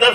10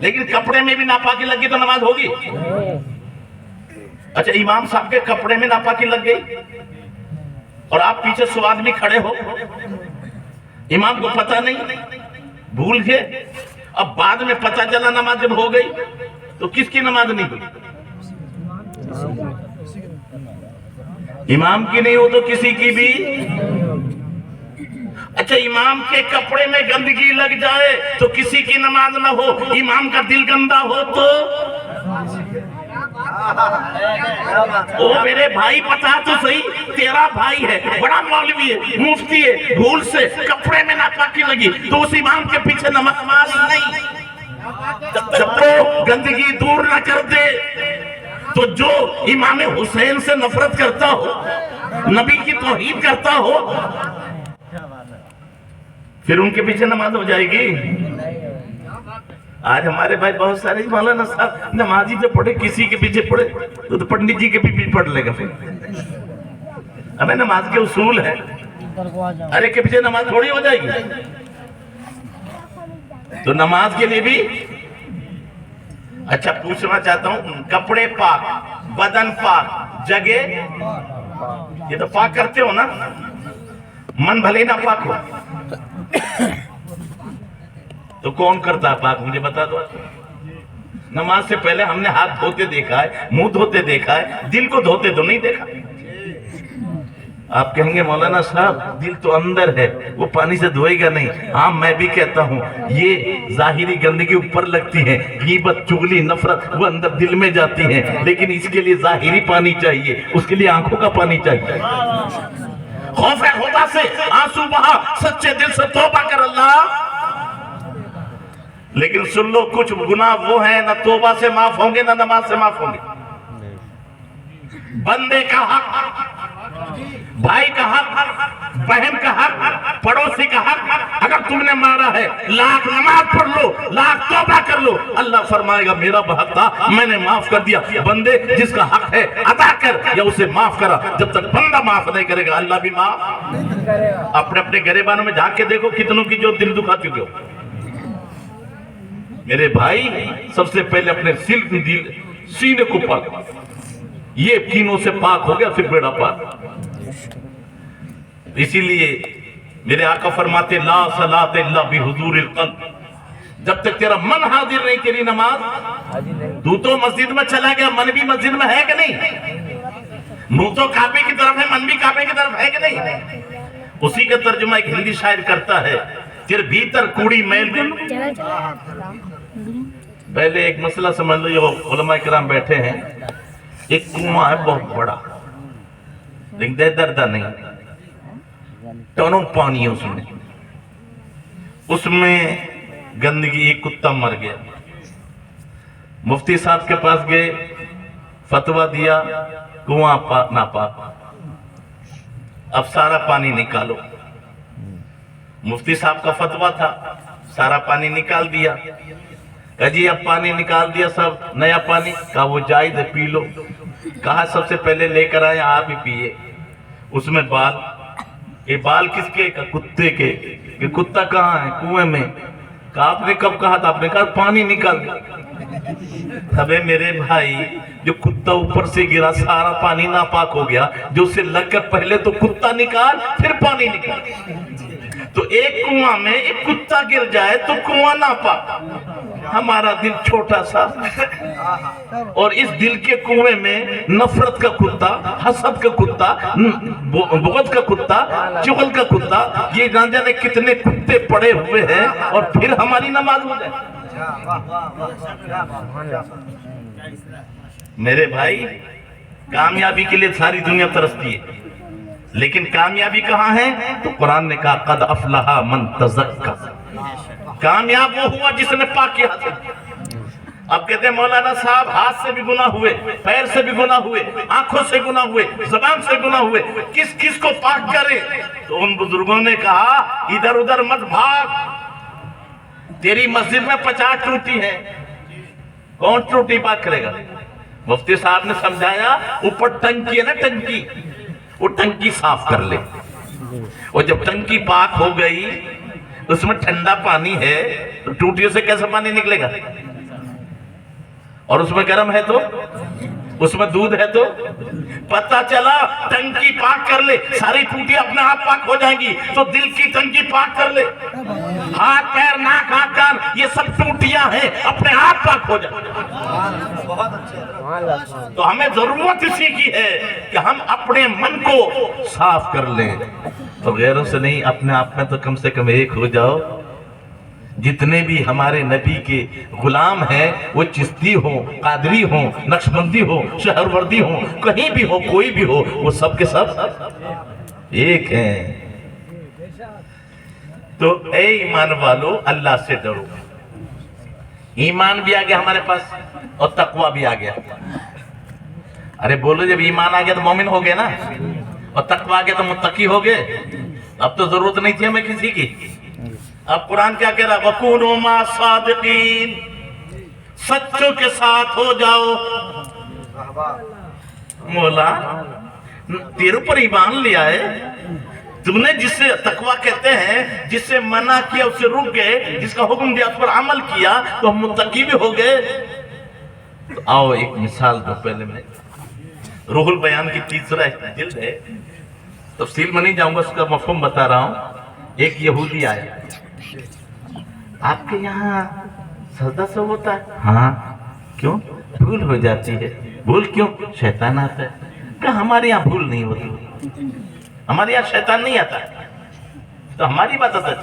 لیکن کپڑے میں بھی ناپاکی لگ گئی تو نماز ہوگی؟ اچھا امام صاحب کے کپڑے میں ناپاکی لگ گئی اور آپ پیچھے 100 آدمی کھڑے ہو، امام کو پتہ نہیں، بھول گئے، اب بعد میں پتہ چلا نماز جب ہو گئی تو کس کی نماز نہیں ہوئی؟ امام کی نہیں ہو تو کسی کی بھی۔ اچھا امام کے کپڑے میں گندگی لگ جائے تو کسی کی نماز نہ ہو، امام کا دل گندا ہو تو؟ او میرے بھائی بتا تو صحیح، تیرا بھائی ہے، بڑا مولوی ہے، مفتی ہے، بھول سے کپڑے میں ناپاکی لگی تو اس امام کے پیچھے نماز نہیں؟ جب وہ گندگی دور نہ کر دے تو جو امام حسین سے نفرت کرتا ہو، نبی کی توہین کرتا ہو، پھر ان کے پیچھے نماز ہو جائے گی؟ آج ہمارے بھائی بہت سارے مولانا صاحب نمازی سے پڑھے، کسی کے پیچھے پڑھے تو پنڈت جی کے بھی پڑھ لے گا۔ پھر ہمیں نماز کے اصول ہے، ارے کے پیچھے نماز تھوڑی ہو جائے گی۔ تو نماز کے لیے بھی اچھا پوچھنا چاہتا ہوں، کپڑے پاک، بدن پاک، جگہ یہ تو پاک کرتے ہو نا، من بھلے نہ پاک ہو تو کون کرتا ہے پاک؟ مجھے بتا دو۔ نماز سے پہلے ہم نے ہاتھ دھوتے دیکھا ہے، منہ دھوتے دیکھا ہے، دل کو دھوتے تو نہیں دیکھا۔ آپ کہیں گے مولانا صاحب دل تو اندر ہے، وہ پانی سے دھوئے گا نہیں۔ ہاں میں بھی کہتا ہوں یہ ظاہری گندگی اوپر لگتی ہے، غیبت، چغلی، نفرت وہ اندر دل میں جاتی ہیں، لیکن اس کے لیے ظاہری پانی چاہیے، اس کے لیے آنکھوں کا پانی چاہیے۔ خوف خدا سے آنسو بہا، سچے دل سے توبہ کر اللہ۔ لیکن سن لو کچھ گناہ وہ ہیں نہ توبہ سے معاف ہوں گے نہ نماز سے معاف ہوں گے۔ بندے کا حق، بھائی کا حق، بہن کا حق، پڑوسی کا حق، اگر تم نے مارا ہے لاکھ نماز پڑھ لو، لاکھ توبہ کر لو، اللہ فرمائے گا میرا حق تھا میں نے معاف کر دیا۔ بندے جس کا حق ہے ادا کر یا اسے معاف کرا، جب تک بندہ معاف نہیں کرے گا اللہ بھی معاف۔ اپنے اپنے گریبانوں میں جھانک کے دیکھو کتنوں کی جو دل دکھا چکے ہو۔ میرے بھائی سب سے پہلے اپنے سینے کو پاک، یہ کینوں سے پاک ہو گیا پھر بیڑا پاک۔ اسی لیے میرے آقا فرماتے لا صلاۃ الا بحضور القلب، جب تک تیرا من حاضر نہیں تیری نماز۔ تو مسجد میں چلا گیا، من بھی مسجد میں ہے کہ نہیں؟ منہ تو کعبے کی طرف ہے، من بھی کعبے کی طرف ہے کہ نہیں؟ اسی کا ترجمہ ایک ہندی شاعر کرتا ہے، تیرے بھیتر کوڑی میل دل۔ پہلے ایک مسئلہ سمجھ لو، یہ علماء کرام بیٹھے ہیں، ایک کنواں ہے بہت بڑا، لیکن دردہ نہیں، ٹنوں پانی ہے اس میں گندگی، ایک کتا مر گیا۔ مفتی صاحب کے پاس گئے، فتویٰ دیا کنواں ناپاک، اب سارا پانی نکالو۔ مفتی صاحب کا فتویٰ تھا، سارا پانی نکال دیا۔ کہا جی اب پانی نکال دیا سب، نیا پانی، کہا وہ جائز ہے پی لو۔ کہا سب سے پہلے لے کر آئے آپ ہی پیئے۔ اس میں بال، یہ بال کس کے؟ کتے کے۔ کہ کتا کہاں ہے؟ کنویں میں۔ کہا آپ نے کب کہا تھا؟ آپ نے کہا پانی نکال دیا۔ ابے میرے بھائی جو کتا اوپر سے گرا سارا پانی ناپاک ہو گیا، جو اسے لگ کر پہلے تو کتا نکال پھر پانی نکال۔ تو ایک کنواں میں ایک کتا گر جائے تو کنواں ناپاک۔ ہمارا دل چھوٹا سا اور اس دل کے کنویں میں نفرت کا کتا، حسد کا کتا، بغض کا کتا، چغل کا کتا، یہ نہ جانے کتنے کتے پڑے ہوئے ہیں، اور پھر ہماری نماز ہو جائے۔ میرے بھائی کامیابی کے لیے ساری دنیا ترستی ہے، لیکن کامیابی کہاں ہے؟ تو قرآن نے کہا قد افلح من تزکا، کامیاب وہ ہوا جس نے پاکی حاصل کیا۔ اب کہتے ہیں مولانا صاحب ہاتھ سے بھی گناہ ہوئے، پیر سے بھی گناہ ہوئے، آنکھوں سے گناہ ہوئے، زبان سے گناہ ہوئے، کس کس کو پاک کرے؟ تو ان بزرگوں نے کہا ادھر ادھر مت بھاگ، تیری مسجد میں 50 ٹوٹی ہے، کون ٹوٹی پاک کرے گا؟ مفتی صاحب نے سمجھایا اوپر ٹنکی ہے نا، ٹنکی، وہ ٹنکی صاف کر لے، اور جب ٹنکی پاک ہو گئی اس میں ٹھنڈا پانی ہے تو ٹوٹیوں سے کیسا پانی نکلے گا؟ اور اس میں گرم ہے تو اس میں دودھ ہے تو پتہ چلا ٹنکی پاک کر لے ساری ٹوٹیاں اپنے آپ پاک ہو جائیں گی، تو دل کی ٹنکی پاک کر لے، ہاتھ پیر ناک آنکھ کان یہ سب ٹوٹیاں ہیں اپنے آپ پاک ہو جائیں۔ تو ہمیں ضرورت اسی کی ہے کہ ہم اپنے من کو صاف کر لیں، تو غیروں سے نہیں، اپنے آپ میں تو کم سے کم ایک ہو جاؤ۔ جتنے بھی ہمارے نبی کے غلام ہیں وہ چشتی ہوں، قادری ہوں، نقشبندی ہوں، شہروردی ہوں، کہیں بھی ہو، کوئی بھی ہو، وہ سب کے سب ایک ہیں۔ تو اے ایمان والو اللہ سے ڈرو۔ ایمان بھی آ گیا ہمارے پاس اور تقوی بھی آ گیا۔ ارے بولو جب ایمان آ گیا تو مومن ہو گئے نا، اور تقوی آ گیا تو متقی ہو گئے۔ اب تو ضرورت نہیں تھی ہمیں کسی کی۔ اب قرآن کیا کہہ رہا ہے؟ وَكُونُوا مَعَ الصَّادِقِينَ، سچوں کے ساتھ ہو جاؤ۔ مولا تیرے پر ایمان لیا ہے، تم نے جس سے تقوی کہتے ہیں، جس سے منع کیا اس سے رک گئے، جس کا حکم دیا اس پر عمل کیا، تو ہم متقی بھی ہو گئے۔ تو آؤ ایک مثال دو پہلے میں، روح البیان کی 3 جلد ہے، تفصیل میں نہیں جاؤں گا، اس کا مفہوم بتا رہا ہوں۔ ایک یہودی آیا، آپ کے یہاں سجدہ سو ہوتا ہے؟ ہاں۔ کیوں؟ بھول ہو جاتی ہے۔ بھول کیوں؟ شیطان آتا ہے۔ کہا ہمارے یہاں بھول نہیں ہوتی، ہمارے یہاں شیطان نہیں آتا، تو ہماری بات آتا ہے۔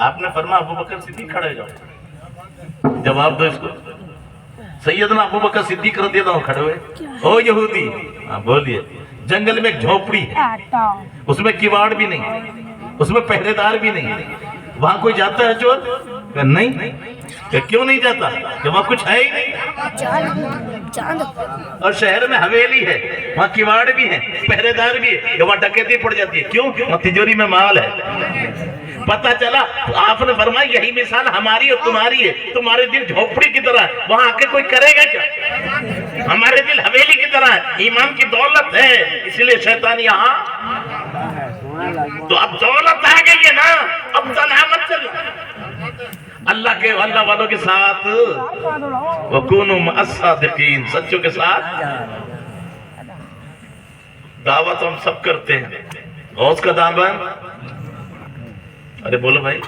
آپ نے فرمایا ابو بکر صدیق کھڑے جاؤ، جواب دو اس کو۔ سیدنا ابو بکر صدیق رضی اللہ عنہ کھڑے ہوئے۔ او یہودی، ہاں بولیے۔ جنگل میں ایک جھوپڑی ہے، اس میں کیواڑ بھی نہیں، اس میں پہرے دار بھی نہیں، وہاں کوئی جاتا ہے چور؟ کہ نہیں۔ کہ کیوں نہیں جاتا؟ کہ وہاں کچھ ہے ہی نہیں۔ اور شہر میں حویلی ہے، وہاں کیواڑ بھی ہیں، پہرے دار بھی ہے، وہاں ڈکیتی پڑ جاتی ہے۔ کیوں؟ وہاں تجوری میں مال ہے۔ پتہ چلا آپ نے فرمایا یہی مثال ہماری اور تمہاری ہے، تمہارے دل جھوپڑی کی طرح ہے، وہاں آ کے کوئی کرے گا کیا؟ ہمارے دل حویلی کی طرح ہے، ایمان کی دولت ہے، اس لیے شیطان یہاں۔ تو اب دولت آ گئی ہے نا، اب تنہا مت چل، اللہ کے اللہ والوں کے ساتھ، وَكُونُوا مَعَ الصَّادِقِينَ، سچوں کے ساتھ۔ دعوت ہم سب کرتے ہیں، غوث کا دامن، ارے بولو بھائی،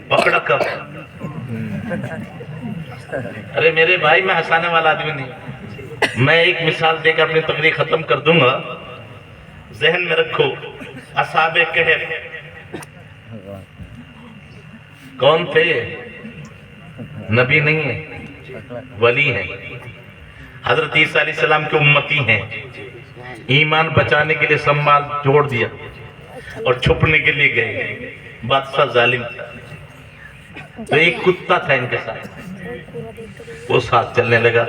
پکڑا کب؟ ارے میرے بھائی میں ہنسانے والا آدمی نہیں، میں ایک مثال دے کر اپنی تقریر ختم کر دوں گا، ذہن میں رکھو۔ اصحاب کہف کون تھے؟ نبی نہیں ہیں، ولی ہیں، حضرت عیسیٰ علیہ السلام کے امتی ہیں۔ ایمان بچانے کے لیے سنبھال جوڑ دیا اور چھپنے کے لیے گئے، بادشاہ ظالم تھا، تو ایک کتا تھا ان کے ساتھ، وہ ساتھ چلنے لگا،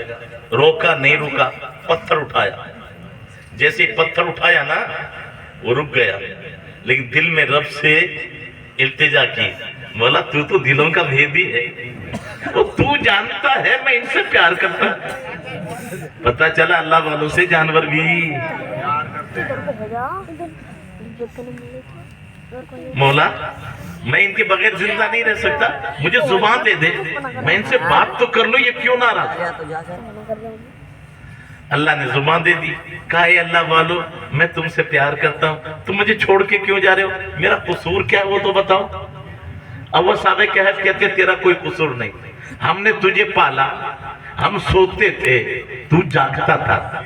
روکا نہیں روکا، پتھر اٹھایا، جیسے پتھر اٹھایا نا وہ رک گیا، لیکن دل میں رب سے التجا کی، مولا تو دلوں کا بھیدی ہے، وہ تو جانتا ہے میں ان سے پیار کرتا ہوں۔ پتہ چلا اللہ والوں سے جانور بھی۔ مولا میں ان کے بغیر زندہ نہیں رہ سکتا، مجھے زبان دے دے، میں ان سے بات تو کر لوں، یہ کیوں نہ رہا؟ اللہ نے زبان دے دی، کہا اے اللہ والو میں تم سے پیار کرتا ہوں، تم مجھے چھوڑ کے کیوں جا رہے ہو؟ میرا قصور کیا ہے وہ تو بتاؤ۔ اب وہ صحابہ کہف کہتے تیرا کوئی قصور نہیں، ہم نے تجھے پالا، ہم سوتے تھے تو جاگتا تھا،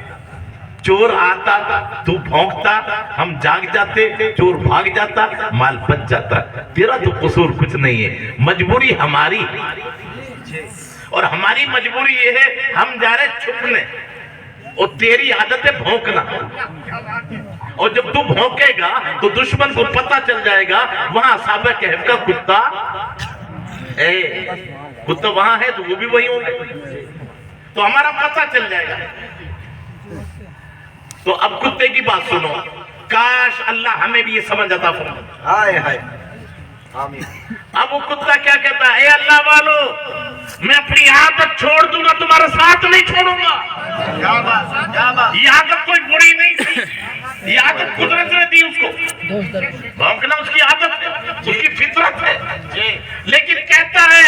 چور آتا تو بھونکتا، ہم جاگ جاتے، چور بھاگ جاتا، مال بچ جاتا، تیرا تو قصور کچھ نہیں ہے، مجبوری ہماری، اور ہماری مجبوری یہ ہے ہم جا رہے چھپنے، اور تیری عادت ہے بھونکنا، اور جب تو بھونکے گا تو دشمن کو پتہ چل جائے گا وہاں اصحاب کہف کا کتا کتا وہاں ہے تو وہ بھی وہی ہوں گے، تو ہمارا پتہ چل جائے گا۔ تو اب کتے کی بات سنو، کاش اللہ ہمیں بھی یہ سمجھ عطا فرمائے۔ ہائے ہائے آمین۔ اب وہ کتا کیا کہتا ہے؟ اے اللہ والو میں اپنی عادت چھوڑ دوں گا، تمہارا ساتھ نہیں چھوڑوں گا۔ یہ عادت کوئی بری نہیں تھی، یہ عادت قدرت نے دی اس کو، بھونکنا اس کی عادت ہے، اس کی فطرت ہے، لیکن کہتا ہے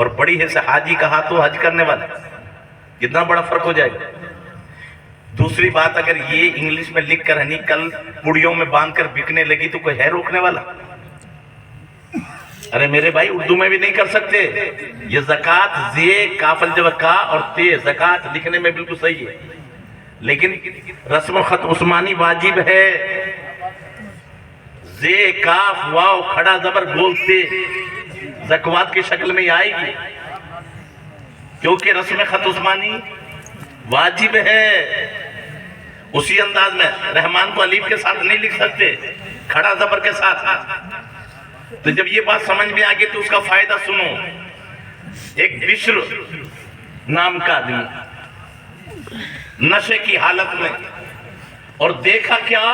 اور بڑی ہے سے حاجی کا ہاتھ ہو حج کرنے والا، کتنا بڑا فرق ہو جائے گا۔ دوسری بات، اگر یہ انگلش میں لکھ کر ہنی کل پڑیوں میں باندھ کر بکنے لگی تو کوئی ہے روکنے والا؟ ارے میرے بھائی اردو میں بھی نہیں کر سکتے۔ یہ زکوٰۃ زی کاف الجوہ کا اور تے زکوٰۃ لکھنے میں بالکل صحیح ہے، لیکن رسم الخط عثمانی واجب ہے۔ زی کاف واو کھڑا زبر بولتے زکوٰۃ کی شکل میں آئے گی، کیونکہ رسم خط عثمانی واجب ہے۔ اسی انداز میں رحمان کو الف کے ساتھ نہیں لکھ سکتے، کھڑا زبر کے ساتھ۔ تو جب یہ بات سمجھ میں آگئی تو اس کا فائدہ سنو۔ ایک بشر نام کا آدمی نشے کی حالت میں، اور دیکھا کیا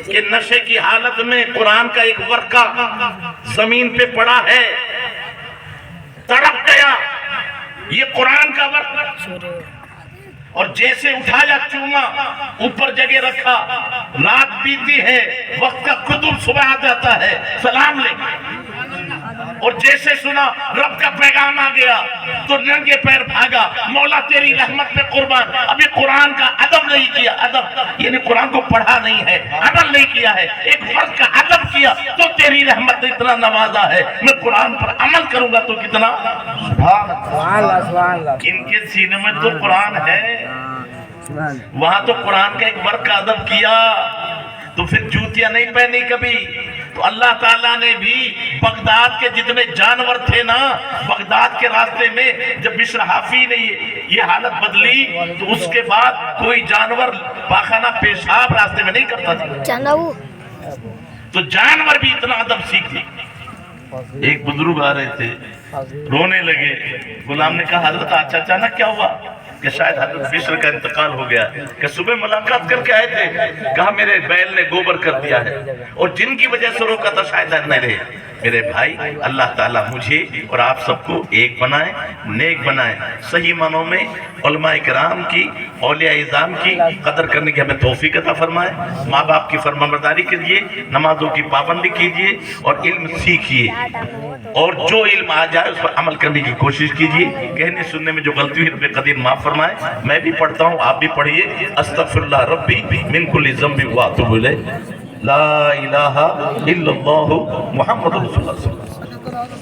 کہ نشے کی حالت میں قرآن کا ایک ورقہ زمین پہ پڑا ہے، تڑپ گیا یہ قرآن کا ورقہ، اور جیسے اٹھایا چوما اوپر جگہ رکھا، رات بیتی ہے وقت کا قدر صبح آ جاتا ہے، سلام لے، اور جیسے سنا رب کا پیغام آ گیا تو ننگے پیر بھاگا، مولا تیری رحمت میں قربان۔ ابھی قرآن کا ادب نہیں کیا، ادب یعنی قرآن کو پڑھا نہیں ہے، عمل نہیں کیا ہے، ایک فرد کا ادب کیا تو تیری رحمت نے اتنا نوازا ہے، میں قرآن پر عمل کروں گا تو کتنا۔ ان کے سینے میں تو قرآن ہے، وہاں تو قرآن کا ایک ورق کا ادب کیا، تو پھر جوتیاں نہیں پہنی کبھی۔ تو اللہ تعالیٰ نے بھی بغداد کے جتنے جانور تھے نا، بغداد کے راستے میں جب بشر حافی نے یہ حالت بدلی تو اس کے بعد کوئی جانور پاخانہ پیشاب راستے میں نہیں کرتا تھا، تو جانور بھی اتنا ادب سیکھ لی۔ ایک بزرگ آ رہے تھے، رونے لگے، غلام نے کہا حضرت اچانک کیا ہوا؟ کہ شاید حضرت بشر کا انتقال ہو گیا، کہ صبح ملاقات کر کے آئے تھے، کہا میرے بیل نے گوبر کر دیا ہے، اور جن کی وجہ سے روکا تھا شاید نہ رہے۔ میرے بھائی اللہ تعالیٰ مجھے اور آپ سب کو ایک بنائے، نیک بنائے، صحیح معنوں میں علماء کرام کی، اولیاء اعظام کی قدر کرنے کی ہمیں توفیق عطا فرمائے، ماں باپ کی فرمانبرداری کیجیے، نمازوں کی پابندی کیجیے، اور علم سیکھیے، اور جو علم آ جائے اس پر عمل کرنے کی کوشش کیجیے۔ کہنے سننے میں جو غلطی ہوئی رب قدیر معاف فرمائے۔ میں بھی پڑھتا ہوں، آپ بھی پڑھیے۔ استغفر اللہ ربی من کل ذنب واتوب الیہ، لا الہ الا اللہ محمد رسول اللہ صلی اللہ علیہ وسلم۔